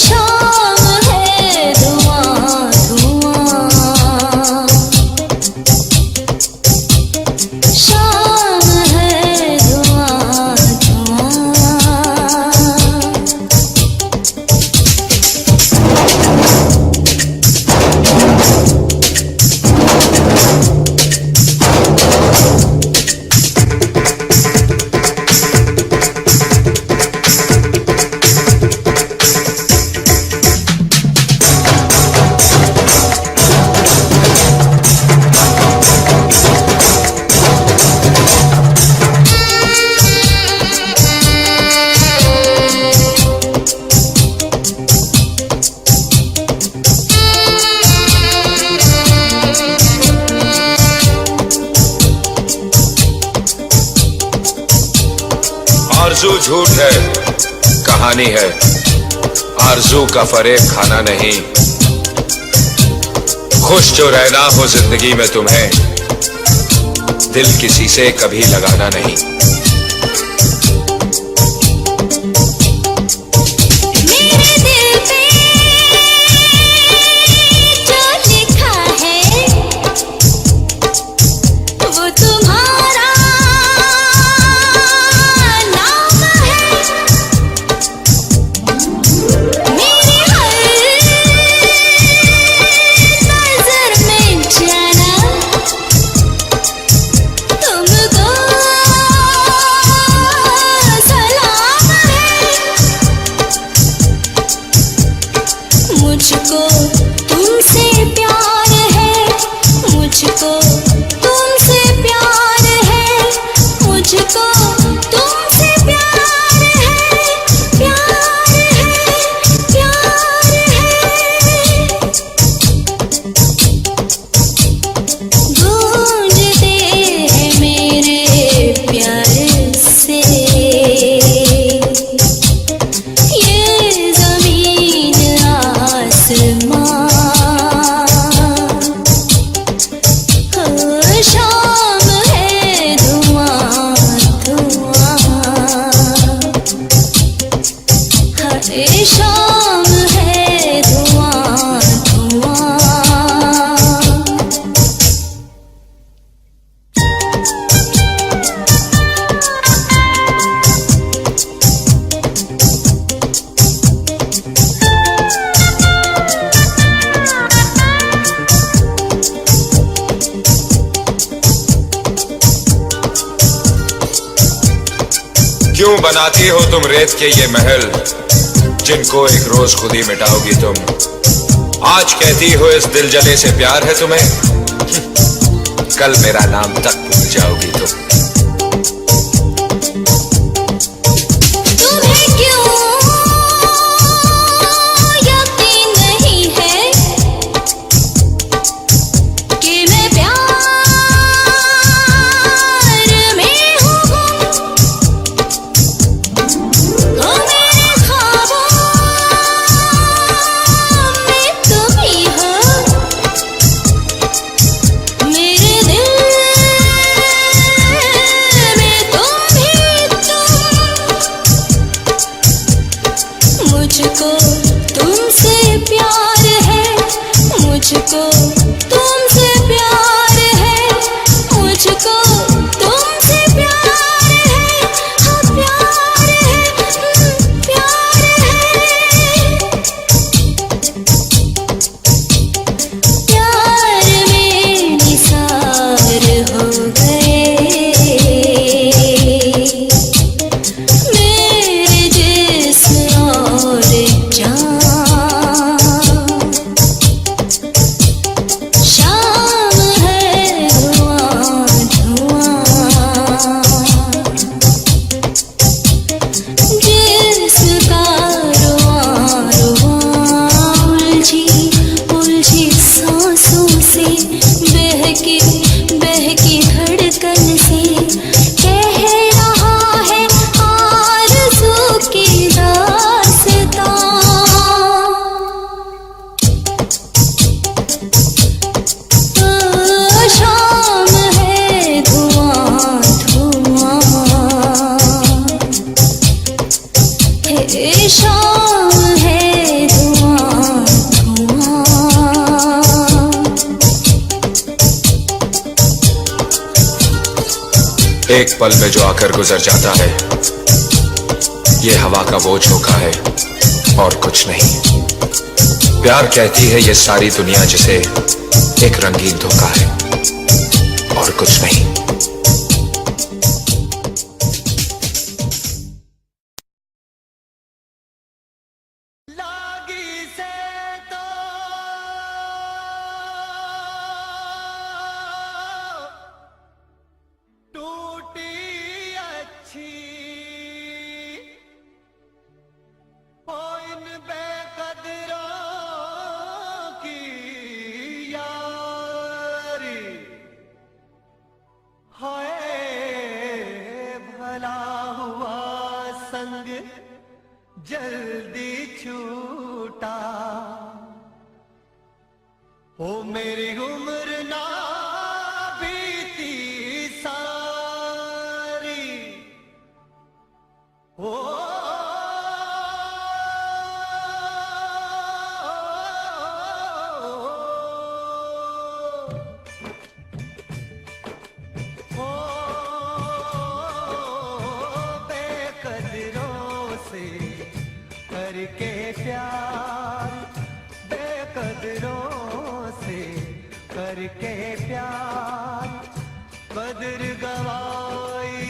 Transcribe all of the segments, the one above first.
शाम है धुआं धुआं, शाम है धुआं धुआं। आरज़ू झूठ है, कहानी है, आरज़ू का फरेब खाना नहीं। खुश जो रहना हो जिंदगी में तुम्हें, दिल किसी से कभी लगाना नहीं। मेरे दिल पे जो लिखा है वो तुम्हारा नाम है। मेरी हर नजर में जाना तुमको सलाम है। मुझको तुमसे प्यार है, मुझको तुमसे प्यार है, मुझको तुमसे प्यार है, प्यार है, प्यार है। गूंजते हैं मेरे प्यार से ये ज़मीन आसमां। शाम है धुआं धुआं, हरे शाम है धुआं धुआं। क्यों बनाती हो तुम रेत के ये महल, जिनको एक रोज खुद ही मिटाओगी तुम। आज कहती हो इस दिल जले से प्यार है तुम्हें, कल मेरा नाम तक भूल जाओगी तुम। तुम्हें क्यों यकीन नहीं है कि मैं प्यार में हूँ गुम। ओ मेरे ख्वाबों में तुम ही हो, मेरे दिल एक पल में जो आकर गुजर जाता है, ये हवा का वो झोंका है और कुछ नहीं। प्यार कहती है ये सारी दुनिया जिसे एक रंगीन धोखा है और कुछ नहीं। जल्दी छूटा हो मेरी उम्र ना बीती सारी हो करके प्यार बेकदरों से करके प्यार कदर गवाई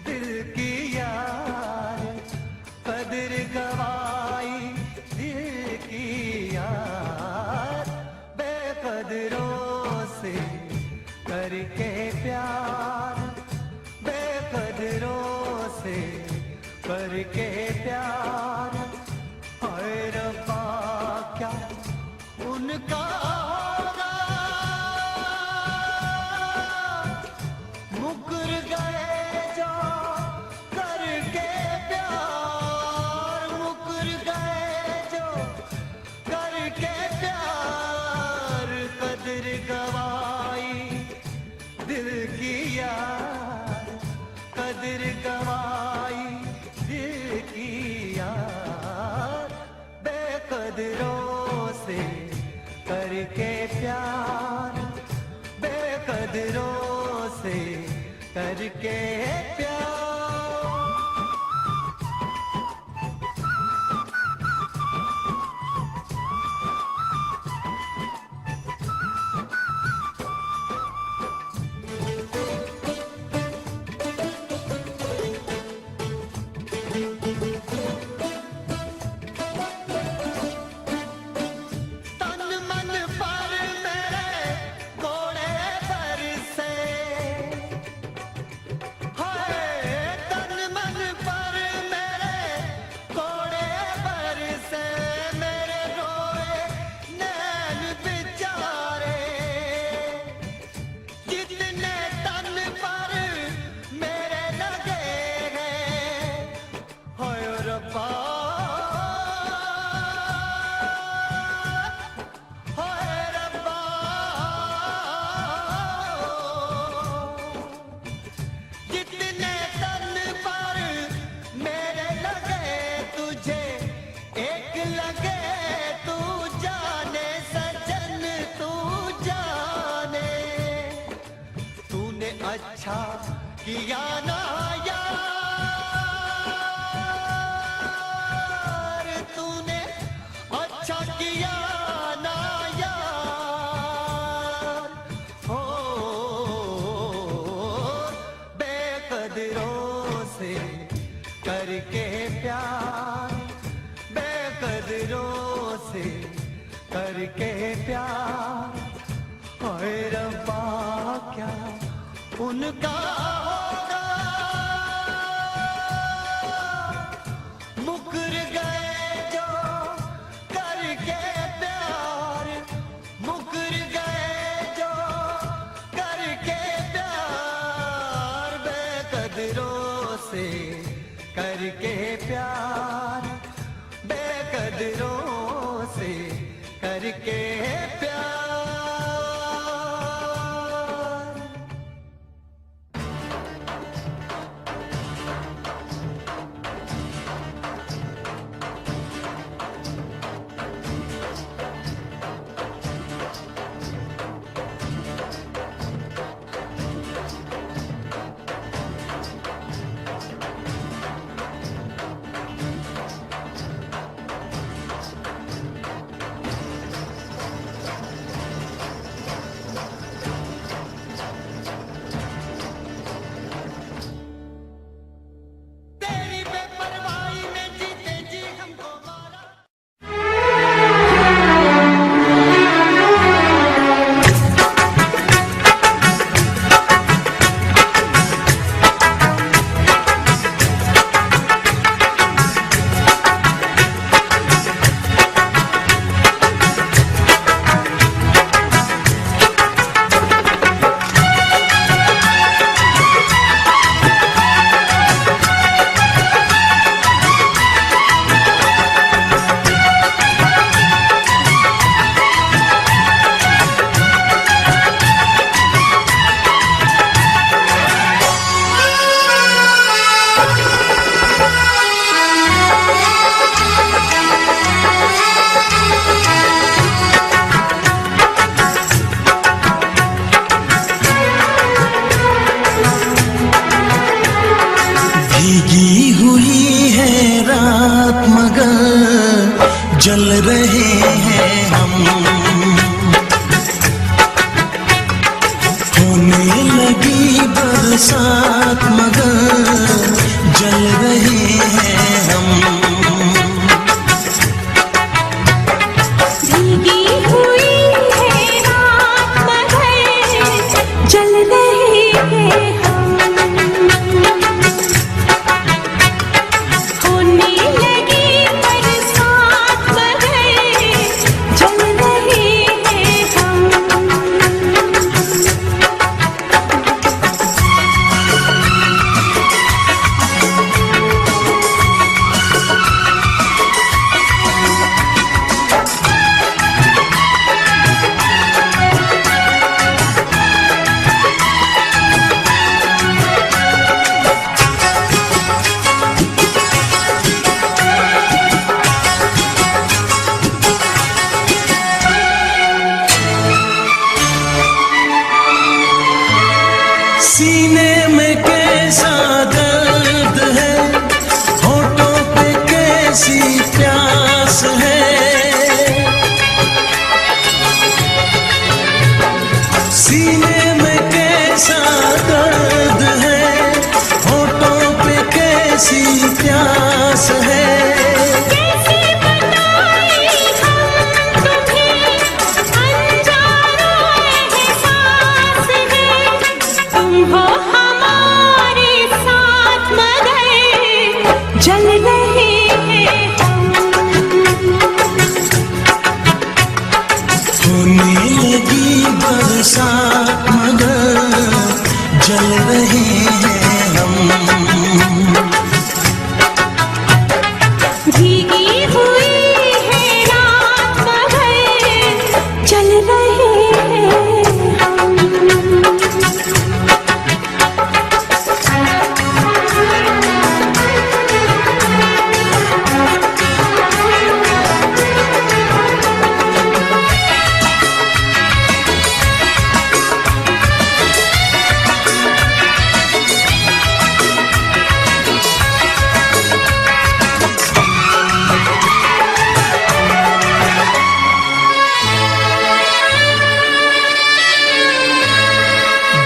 दिल की यार कदर गवाई दिल की यार बेकदरों से करके प्यार बेकदरों से करके प्यार हाय रब्बा क्या उनका होगा मुकर गए जो करके प्यार मुकर गए जो करके प्यार कदर गवाई दिल की यार कदर गवाई दिल की यार बेकदरों से करके प्यार बेकदरों से करके प्यार अच्छा किया ना यार तूने अच्छा किया ना यार हो बेकदरों से करके प्यार बेकदरों से करके प्यार हाय रब्बा क्या उनका होगा मुकर गए जो करके प्यार मुकर गए जो करके प्यार बेकदरों से करके प्यार बेकदरों से करके प्यार जल रहे हैं हम। होने लगी बरसात मगर जल रहे हैं हम। भीगी हुई है रात मगर जल रहे हैं हम। होने लगी बरसात मगर जल रहे हैं हम। सीने में कैसा दर्द है, होठों पे कैसी प्यास है। सीने में कैसा दर्द है, होठों पे कैसी प्यास है। कैसे बताएं हम तुम्हें अनजाना एहसास है। तुम हो हमारे साथ मगर जल रहे हैं हम। होने लगी बरसात मगर जल रहे हैं हम। भीगी हुई है रात मगर जल रहे हैं हम।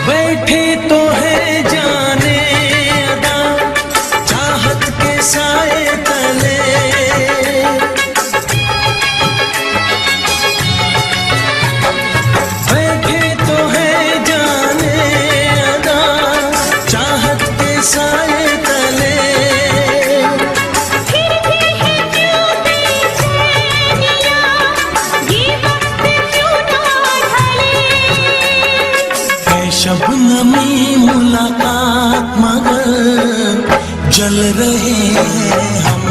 बैठे तो है जाने अदा चाहत के साए तले। बैठे तो है जाने अदा चाहत के साए तले। फिर भी है क्यों बेचैनियां, ये वक्त क्यों ना ढले। है शबनमी मुलाकात मगर जल रहे हैं हम।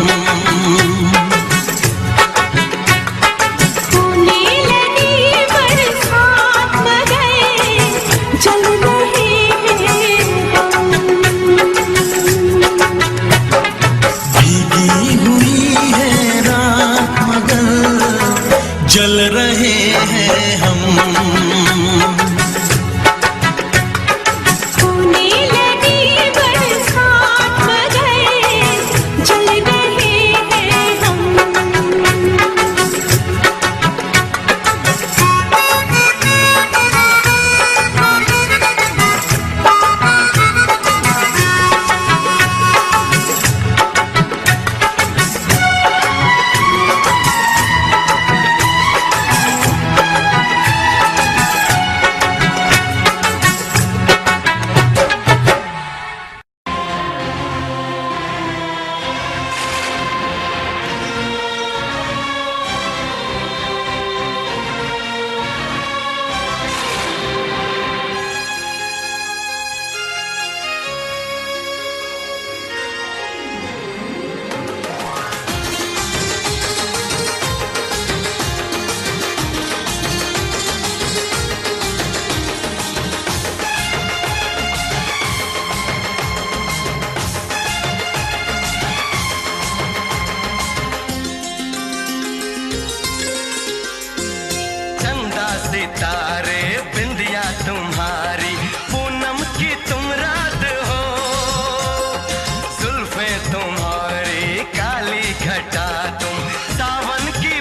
होने लगी बरसात मगर जल रहे हैं हम। भीगी हुई है रात मगर जल रहे हैं हम। होने लगी बरसात मगर जल रहे हैं हम। सितारे बिंदिया तुम्हारी पूनम की तुम रात हो, जुल्फे तुम्हारी काली घटा तुम सावन की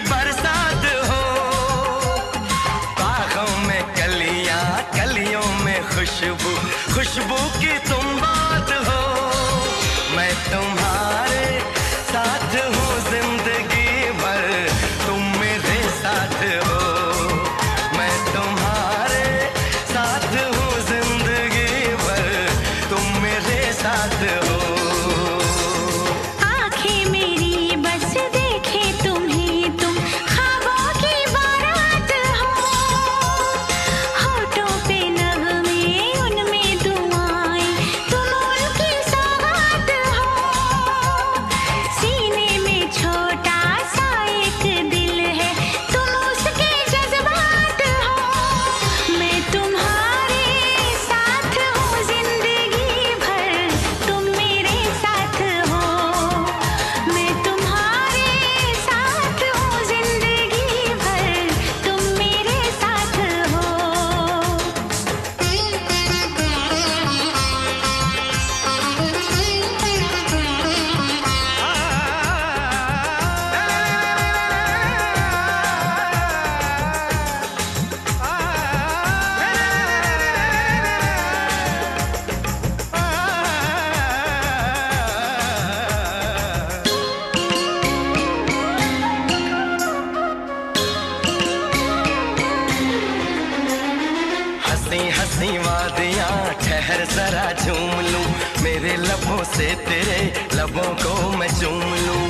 सी वादियाँ ठहर जरा झूम लूं, मेरे लबों से तेरे लबों को मैं चूम लूं।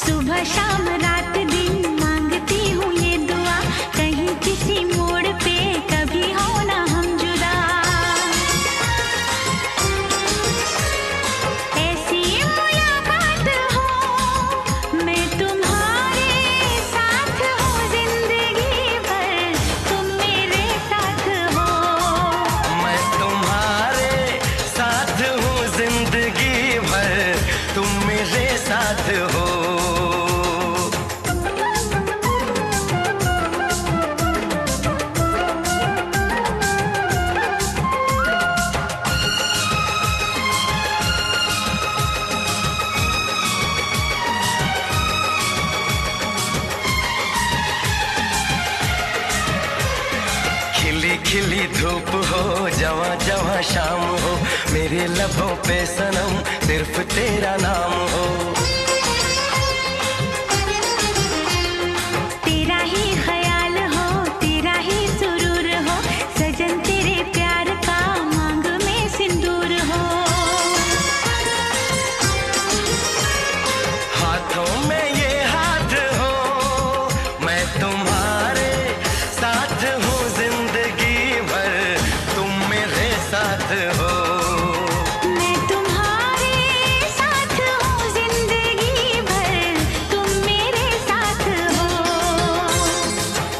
सुबह शाम रात दिन मांगती हूँ ये दुआ, कहीं किसी मोड़ पे कभी हो ना हम जुदा। ऐसी मुलाकात हो मैं तुम्हारे साथ हूँ जिंदगी भर, तुम मेरे साथ हो। मैं तुम्हारे साथ हूँ जिंदगी भर, तुम मेरे साथ हो। खिली खिली धूप हो जवां जवां शाम हो, मेरे लबों पे सनम सिर्फ तेरा नाम हो। तेरा ही ख्याल हो तेरा ही सुरूर हो, सजन तेरे प्यार का मांग में सिंदूर हो। हाथों में ये हाथ हो मैं तुम्हारे साथ हूँ जिंदगी भर, तुम मेरे साथ हो। मैं तुम्हारे साथ हूँ जिंदगी भर, तुम मेरे साथ हो।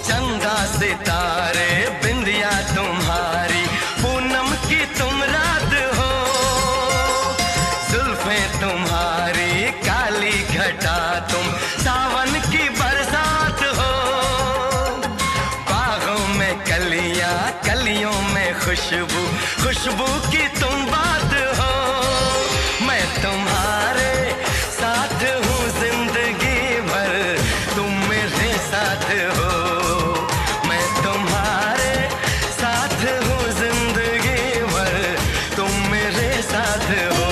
चंदा सितारे बिंदिया तुम्हारी, पूनम की तुम रात हो। जुल्फें तुम्हारी काली घटा, तुम सावन की बरसात हो। बागों में कलियां कलियों में खुशबू, खुशबू की तुम बात हो। मैं तुम्हारे साथ हूँ जिंदगी भर, तुम मेरे साथ हो। मैं तुम्हारे साथ हूँ जिंदगी भर, तुम मेरे साथ हो।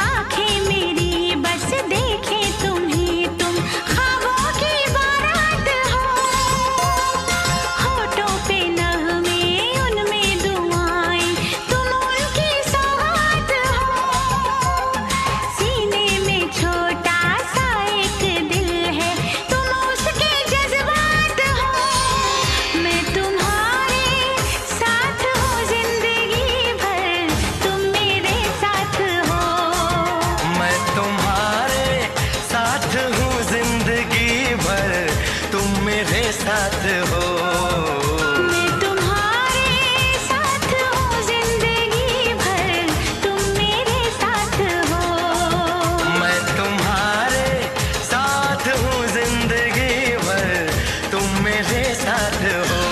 आंखें मेरी बस देखे तुम्हें, तुम ख्वाबों की बारात हो। होठों पे नगमे उनमें दुआएं, तुम उनकी सौगात हो। सीने में छोटा सा एक दिल है, तुम उसके जज्बात हो। मैं तुम्हारे साथ हूँ जिंदगी भर, तुम मेरे साथ हो। मैं तुम्हारे साथ हूँ जिंदगी भर, तुम मेरे साथ हो। मैं तुम्हारे साथ हूँ जिंदगी भर, तुम मेरे साथ हो। मैं तुम्हारे साथ हूँ जिंदगी भर, तुम मेरे साथ हो।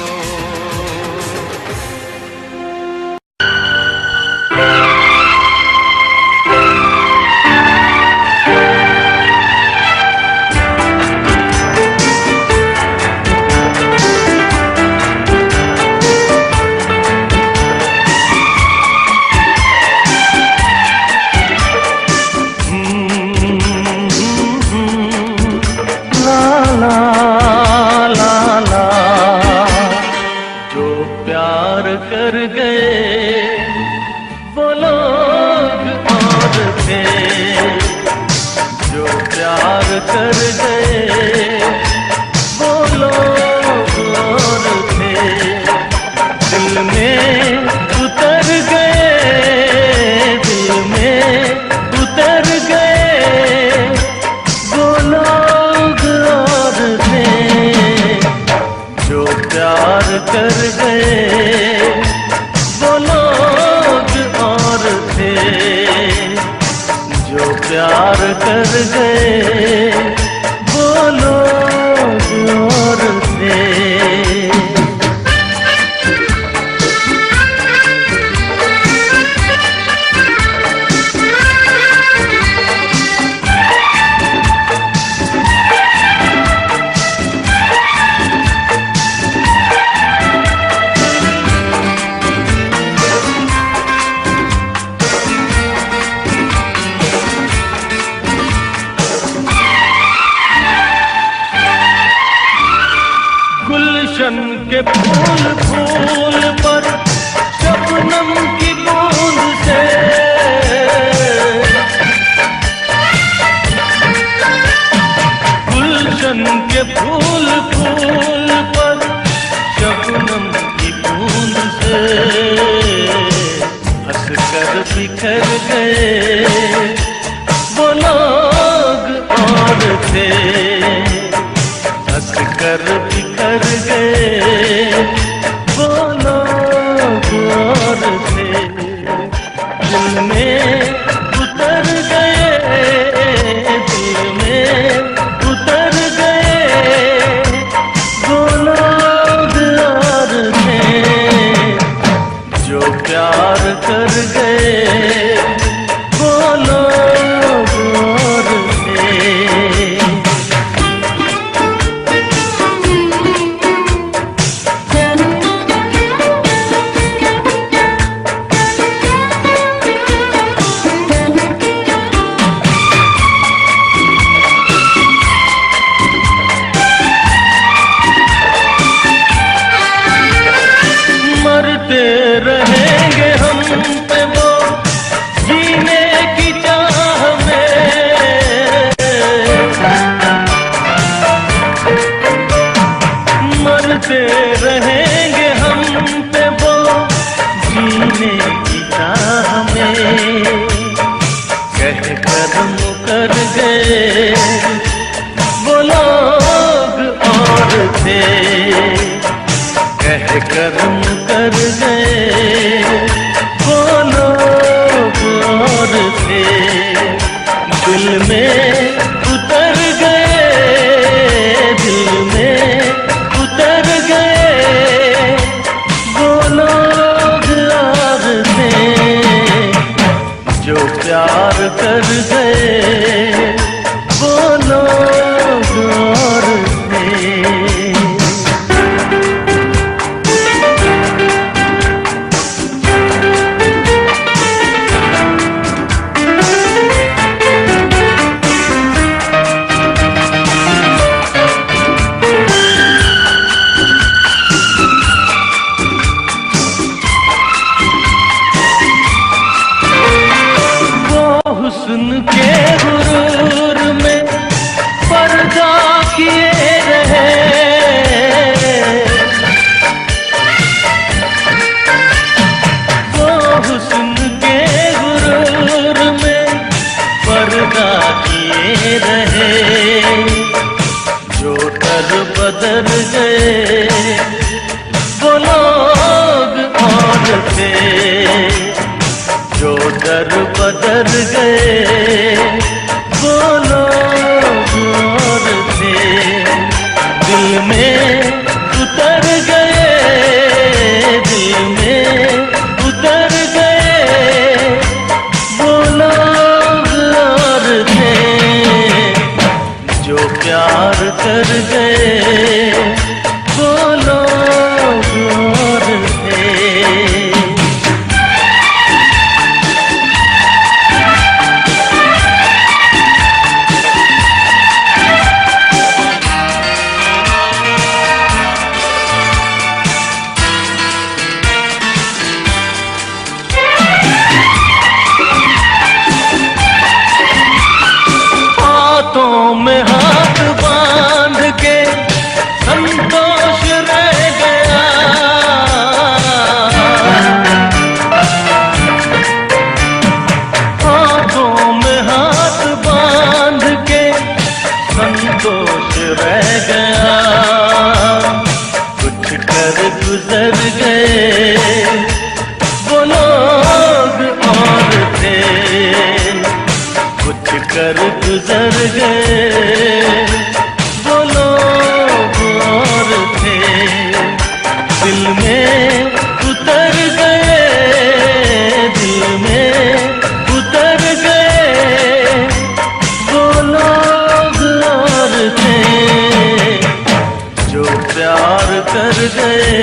जो प्यार कर गए वो लोग और थे, जो प्यार कर गए वो लोग और थे। दिल में उतर गए, दिल में उतर गए वो लोग और थे। जो प्यार कर गए वो लोग और थे, जो प्यार कर गए वो लोग और थे। के फूल फूल पर शबनम की बूंद से गुलशन के फूल फूल पर शबनम की बूंद से हंस कर बिखर गए वो लोग और थे, हंस कर बिखर गए वो लोग और थे, दिल में उतर गए, दिल में उतर गए वो लोग और थे, जो प्यार कर गए वो लोग और थे। मरते रहेंगे हम पे वो जीने की चाह में, मरते रहेंगे हम पे वो जीने की चाह में, कह कर मुकर गए वो लोग और थे, कह कर मुकर गए वो लोग और थे, दिल में उतर गए, दिल में उतर गए वो लोग और थे, जो प्यार कर गए वो लोग और थे। हुस्न के गुरूर में पर्दा किए रहे, वो हुस्न के गुरूर में पर्दा किए रहे, जो कर बदल गए वो लोग और थे, जो दर बदल गए वो लोग और थे, दिल में उतर गए, दिल में उतर गए वो लोग और थे, जो प्यार कर गए वो लोग और थे। हाथों में हाथ बांध के संतोष रह गया, हाथों में हाथ बांध के संतोष रह गया, कुछ कर गुजर गए वो लोग और थे, कुछ कर गुजर गए वो लोग और थे, दिल में उतर गए, दिल में उतर गए वो लोग और थे, जो प्यार कर गए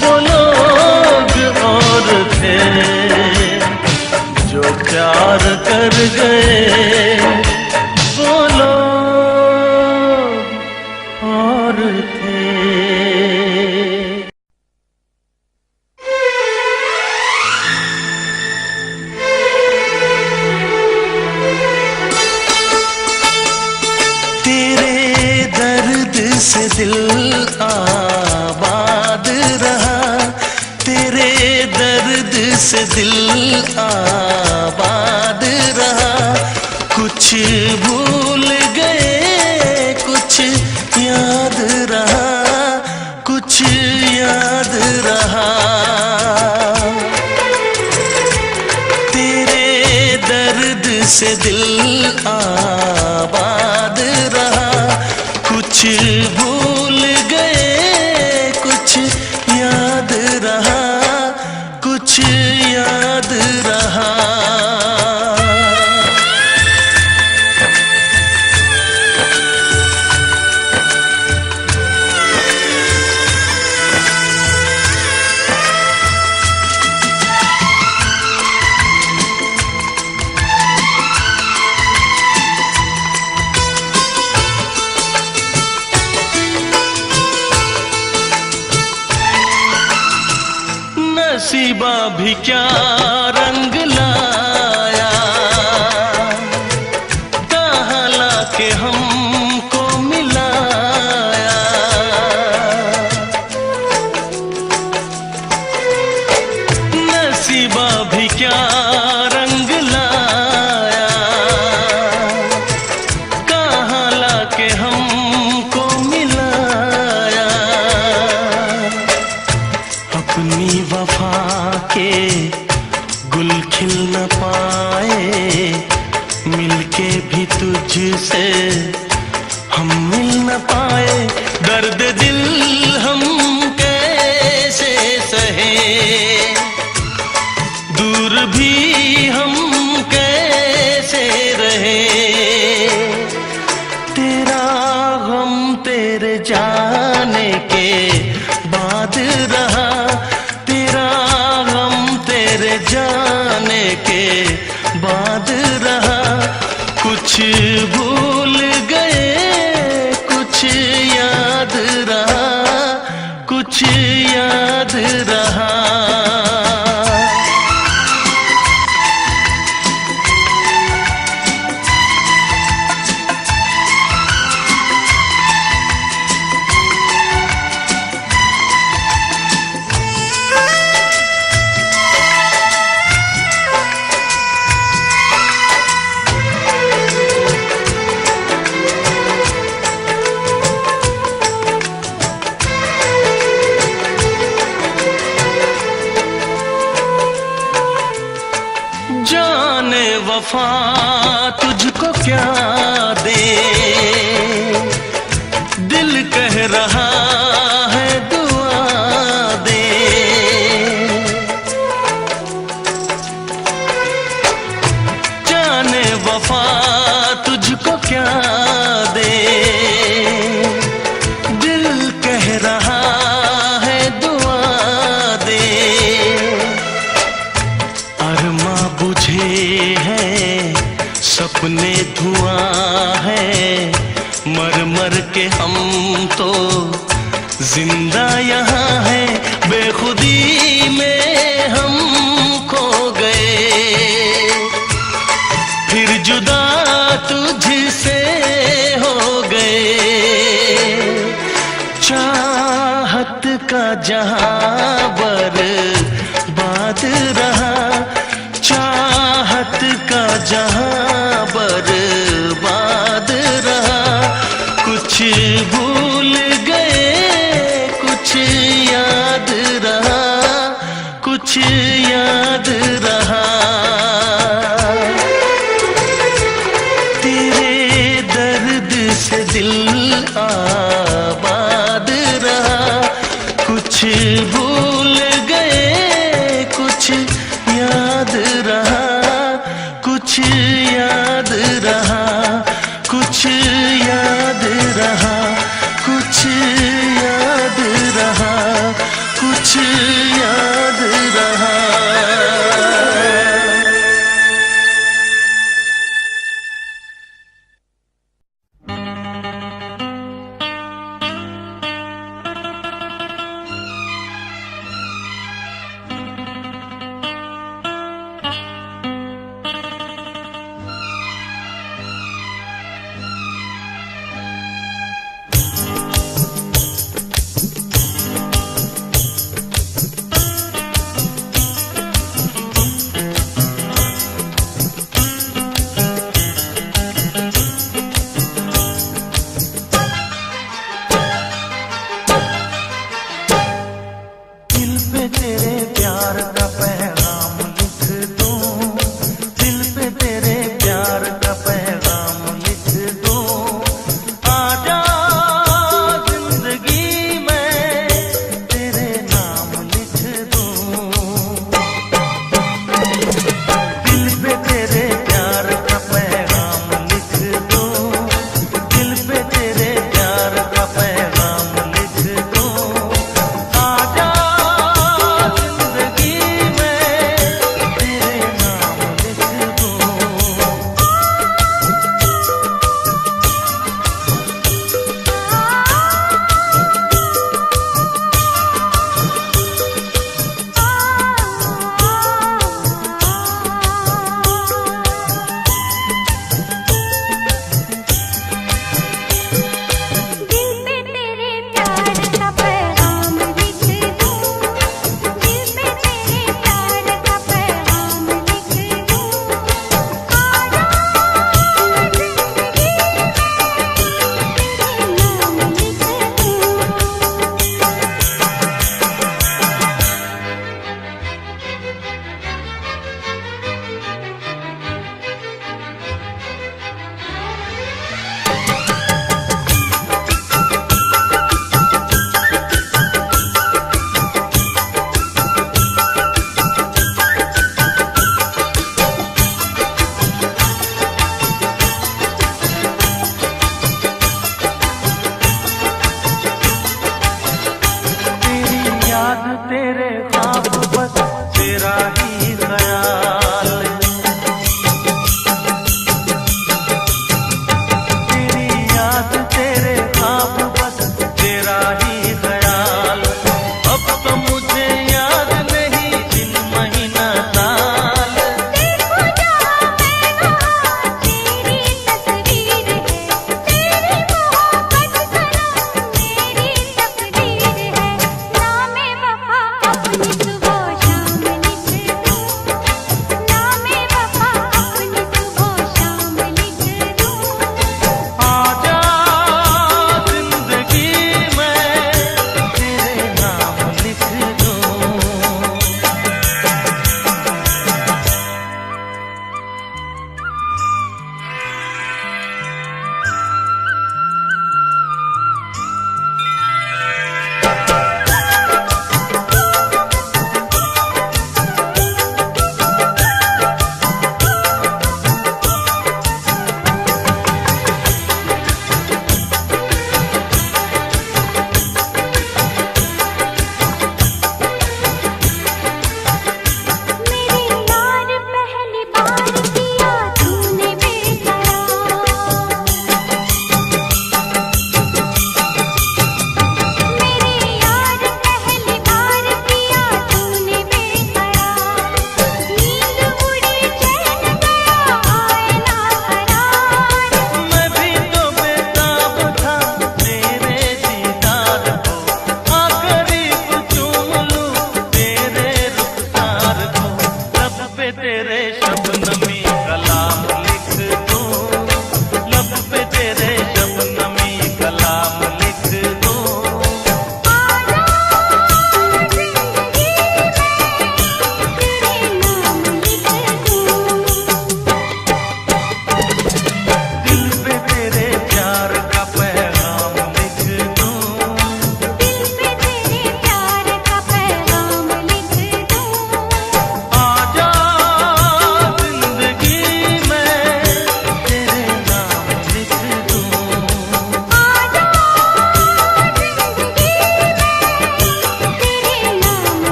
वो लोग और थे, जो प्यार कर गए वो लोग से दिल आबाद रहा, तेरे दर्द से दिल आबाद रहा। कुछ भूल गए कुछ याद रहा, कुछ याद रहा। तेरे दर्द से दिल आबाद रहा, कुछ भूल गए कुछ याद रहा, कुछ याद रहा। नसीबा भी क्या रंग लाया, कहाँ लाके हमको मिलाया। नसीबा भी क्या रंग लाया, कहाँ लाके हमको मिलाया। अपनी वफा के गुल खिल न पाए, मिलके भी तुझसे हम मिल न पाए। दर्द दिल हम कैसे सहे, दूर भी हम कैसे रहे। तेरा गम तेरे जाने के बाद रहा, तेरा गम तेरे जाने के बाद रहा। कुछ भूल गए कुछ याद रहा, कुछ याद रहा। जाने वफा तुझको क्या दे, दिल कह रहा है दुआ दे। जाने वफा तुझको क्या दे, दिल कह रहा है दुआ दे। अरमा बुझे हैं सपने धुआं है, मर मर के हम तो जिंदा यहाँ है। बेखुदी में हम खो गए, फिर जुदा तुझसे हो गए। चाहत का जहां बर्बाद रहा, चाहत का जहां बर्बाद रहा। कुछ भूल गए कुछ याद रहा, कुछ याद रहा। तेरे दर्द से दिल आबाद रहा, कुछ भूल गए कुछ याद रहा, कुछ याद रहा, कुछ याद रहा, कुछ याद रहा, कुछ याद रहा।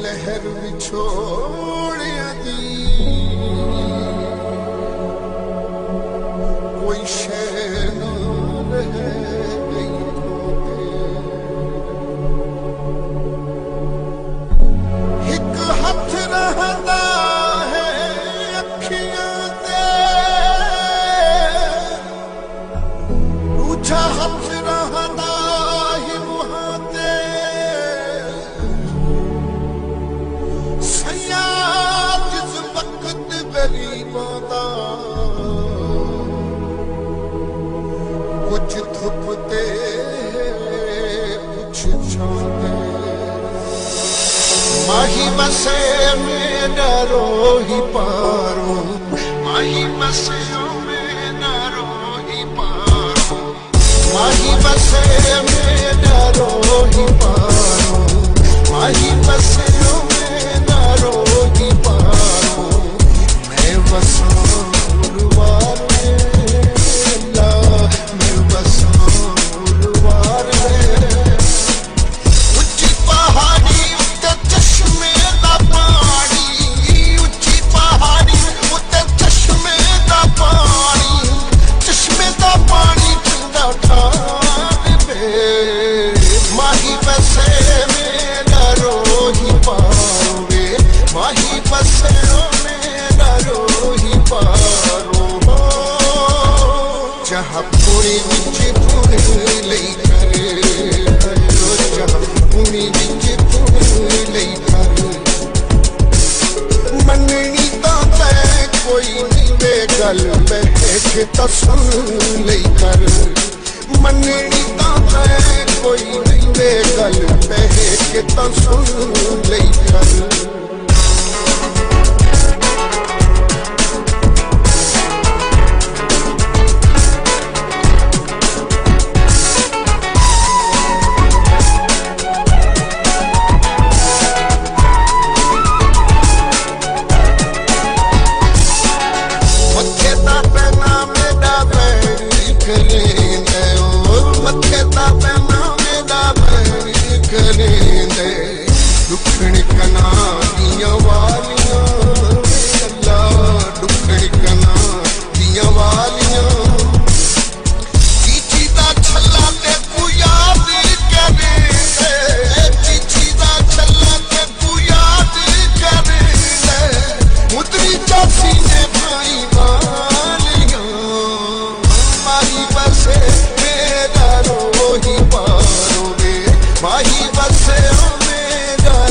लहर विछोड़िया दी कोई शय ना रह गई एक हथ रहता है अखियां ते दूजा हथ रहता ही मुहां ते जिस वक्त गरीबां दा कुछ थुपते कुछ छाते माही बसे मेरा रोही पारो माही बसे मेरा रोही पारो माही बसे मेरा रोही पारो माही बसे मेरा रोही पारो मैं बसूरवार मैं बसूरवार उच्ची पहाड़ी उत्ते चश्मे दा पानी उच्ची पहाड़ी उत्ते चश्मे दा पानी चंदा ठार पे माही बसे मेरा रोही पारो वे माही बसे मेरा रोही पारो जहाँ पूरी विच पुणे लई करे जहाँ पूरी विच पुणे लई करे मननी तां तै कोई नहीं वे गल बैठ तां सुन लई कर मननी तां तै कोई नहीं वे गल बैठ तां सुन लई कर दुखण कना दिया वालियां अल्लाह दुखण कना दिया वालियां चीची दा छल्ला ते तू याद करे चीची दा छल्ला ते तू याद करे मुद्री चासी ने भाई वालियां माही बसे मेरा रोही पारो वे माही बसे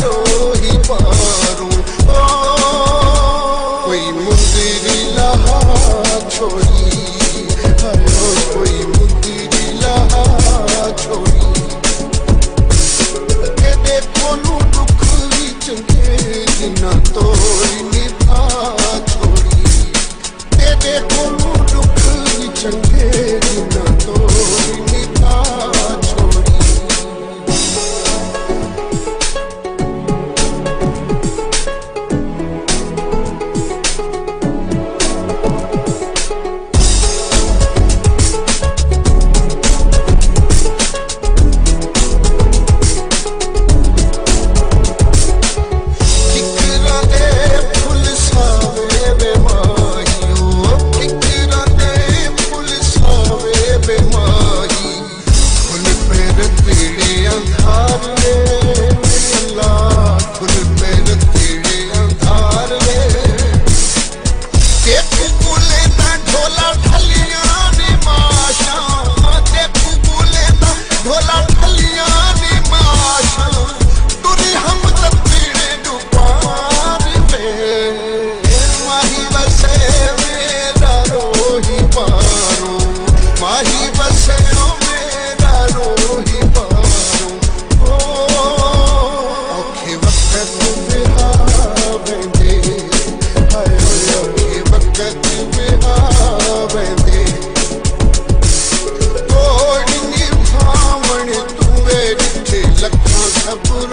रोही पारो कोई मुंदरी लहा छोड़ी कोई मुंदरी लहा छोड़ी तेरे कोनू दुख भी चंगे जिन्ना तोरी निभा छोड़ी तेरे कोनू दुख भी चंगे जिन्ना तोरी निभा छोड़ी सब